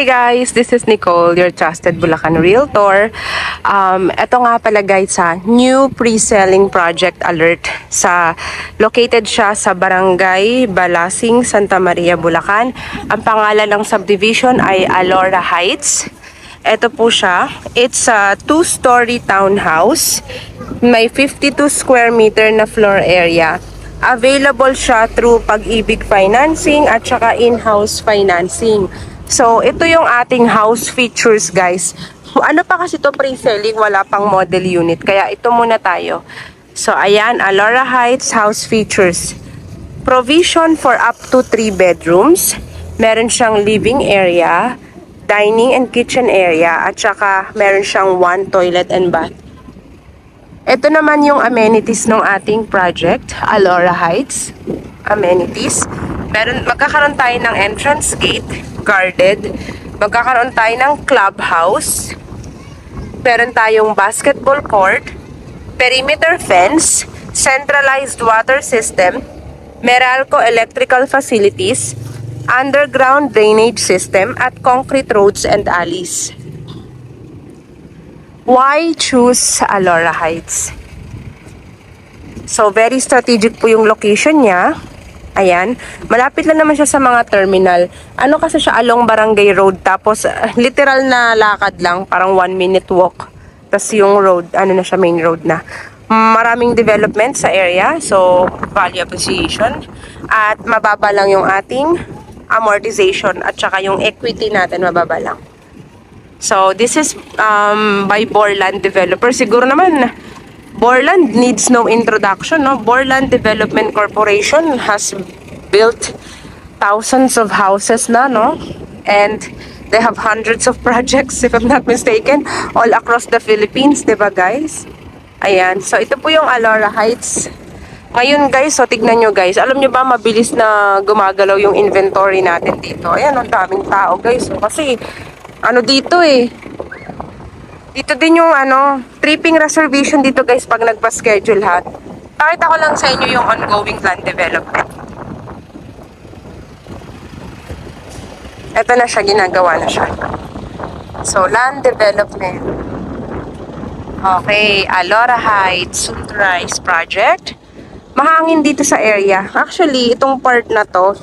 guys, this is Nicole, your trusted Bulacan Realtor. Ito nga pala guys sa new pre-selling project alert. Located siya sa Barangay Balasing, Santa Maria, Bulacan. Ang pangalan ng subdivision ay Alora Heights. Ito po siya. It's a 2-story townhouse. May 52 square meter na floor area. Available siya through Pag-ibig Financing at saka in-house financing. So, ito yung ating house features, guys. Ano pa kasi ito pre-selling, wala pang model unit. Kaya ito muna tayo. So, ayan, Alora Heights house features. Provision for up to 3 bedrooms. Meron siyang living area, dining and kitchen area, at saka meron siyang 1 toilet and bath. Ito naman yung amenities ng ating project, Alora Heights. Amenities. Magkakaroon tayo ng entrance gate, guarded. Magkakaroon tayo ng clubhouse. Meron tayong basketball court, perimeter fence, centralized water system, Meralco electrical facilities, underground drainage system, at concrete roads and alleys. Why choose Alora Heights? So, very strategic po yung location niya. Ayan. Malapit lang naman siya sa mga terminal. Ano kasi siya along Barangay Road. Tapos, literal na lakad lang. Parang 1-minute walk. Tapos yung road, ano na siya, main road na. Maraming development sa area. So, value appreciation. At mababa lang yung ating amortization. At saka yung equity natin, mababa lang. So, this is by Borland Developer. Siguro naman, Borland needs no introduction, no? Borland Development Corporation has built thousands of houses na, no? And they have hundreds of projects, if I'm not mistaken, all across the Philippines, diba guys? Ayan, so ito po yung Alora Heights. Ngayon guys, so tignan nyo guys, alam nyo ba mabilis na gumagalaw yung inventory natin dito? Ayan, ang daming tao guys. So, kasi, ano dito eh, dito din yung tripping reservation dito guys pag nagpa-schedule ha. Pakita ko lang sa inyo yung ongoing land development. Ito na siya, ginagawa na siya. So, land development. Okay, Alora Heights Sunrise Project. Mahangin dito sa area. Actually, itong part na to,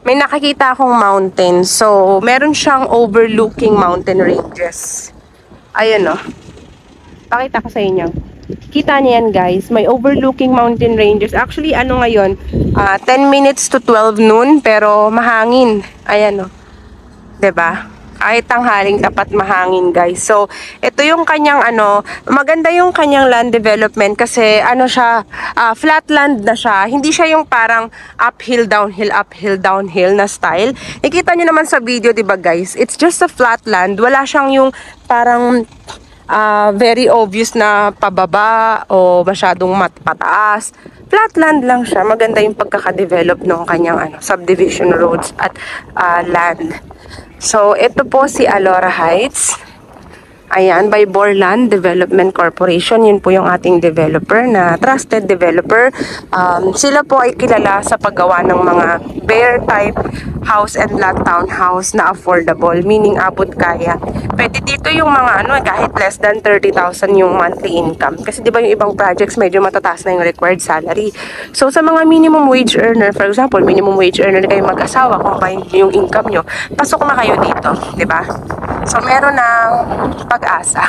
may nakikita akong mountain. So, meron siyang overlooking mountain ranges. Ayan o. Pakita ko sa inyo. Kita niyo yan guys. May overlooking mountain ranges. Actually, ano ngayon? 10 minutes to 12 noon. Pero mahangin. Ayan o. 'Di ba? Kahit tanghaling tapat mahangin guys. So, ito yung kanyang maganda yung kanyang land development kasi siya, flat land na siya. Hindi siya yung parang uphill, downhill na style. Nakita nyo naman sa video, diba guys? It's just a flat land. Wala siyang yung parang very obvious na pababa o masyadong pataas. Flat land lang siya. Maganda yung pagkaka-develop ng kanyang subdivision roads at land. So, ito po si Alora Heights. Ayan, by Borland Development Corporation. Yun po yung ating developer na trusted developer. Sila po ay kilala sa paggawa ng mga bare type house and lot townhouse na affordable. Meaning, abot kaya. Pwede dito yung mga kahit less than 30,000 yung monthly income. Kasi di ba yung ibang projects medyo matataas na yung required salary. So, sa mga minimum wage earner, for example, minimum wage earner kayo mag-asawa, kung pa yung income nyo, pasok na kayo dito. Di ba? So, meron ng pag-asa.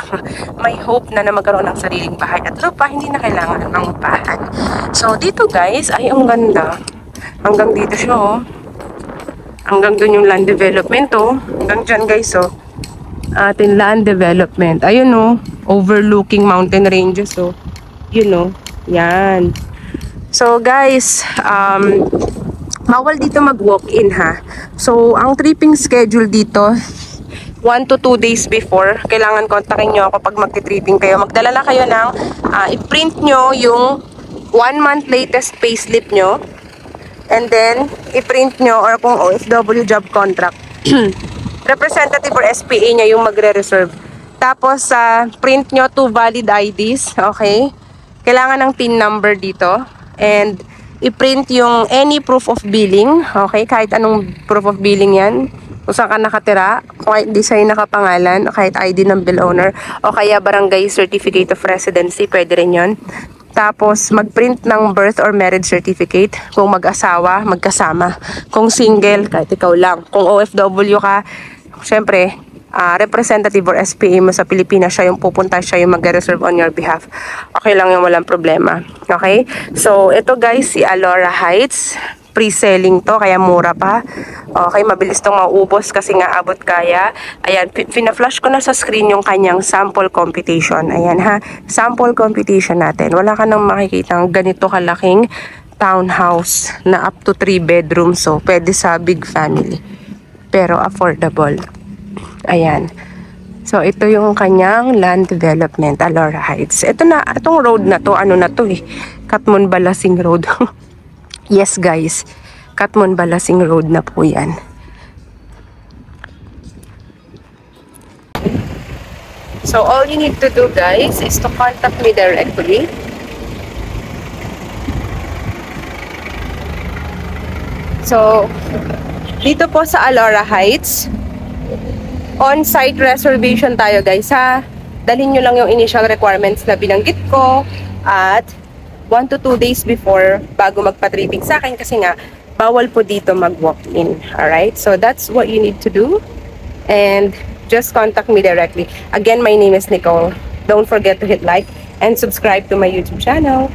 May hope na magkaroon ng sariling bahay at lupa, hindi na kailangan ng upahan. So, dito guys, ay ang ganda. Hanggang dito siya, oh. Hanggang dun yung land development, oh. Hanggang dyan guys, oh. Ating land development. Ayun, oh. Overlooking mountain ranges, oh. Yun, oh. Yan. So, guys, bawal dito mag-walk-in, ha. So, ang tripping schedule dito, 1 to 2 days before, kailangan kontakin nyo ako pag magti-tripping kayo. Magdala na kayo ng, i-print nyo yung 1 month latest payslip nyo. And then, i-print nyo or kung OFW job contract. Representative or SPA nya yung magre-reserve. Tapos, print nyo 2 valid IDs, okay? Kailangan ng TIN number dito. And, i-print yung any proof of billing, okay? Kahit anong proof of billing yan. kung saan ka nakatira, kung kahit di sa'yo nakapangalan, o kahit ID ng bill owner, o kaya barangay certificate of residency, pwede rin yun. Tapos, mag-print ng birth or marriage certificate kung mag-asawa, magkasama. Kung single, kahit ikaw lang. Kung OFW ka, syempre, representative or SPA mo sa Pilipinas, siya yung pupunta, siya yung mag-reserve on your behalf. Okay lang yung walang problema. Okay? So, ito guys, si Alora Heights. Pre-selling to, kaya mura pa. Okay, mabilis tong maubos kasi nga abot kaya. Ayan, fina-flash ko na sa screen yung kanyang sample computation. Ayan ha, sample computation natin. Wala ka nang makikita ganito kalaking townhouse na up to 3 bedrooms. So, pwede sa big family. Pero affordable. Ayan. So, ito yung kanyang land development, Alora Heights. Ito na, itong road na to, ano na to eh, Katmon Balasing Road. Yes guys, Katmon Balasing Road na po yan. So, all you need to do guys is to contact me directly. So, dito po sa Alora Heights, on-site reservation tayo guys ha. Dalhin nyo lang yung initial requirements na binanggit ko at 1 to 2 days before bago magpa-tripping sa akin kasi nga bawal po dito mag-walk-in. Alright? So that's what you need to do and just contact me directly. Again, my name is Nicole. Don't forget to hit like and subscribe to my YouTube channel.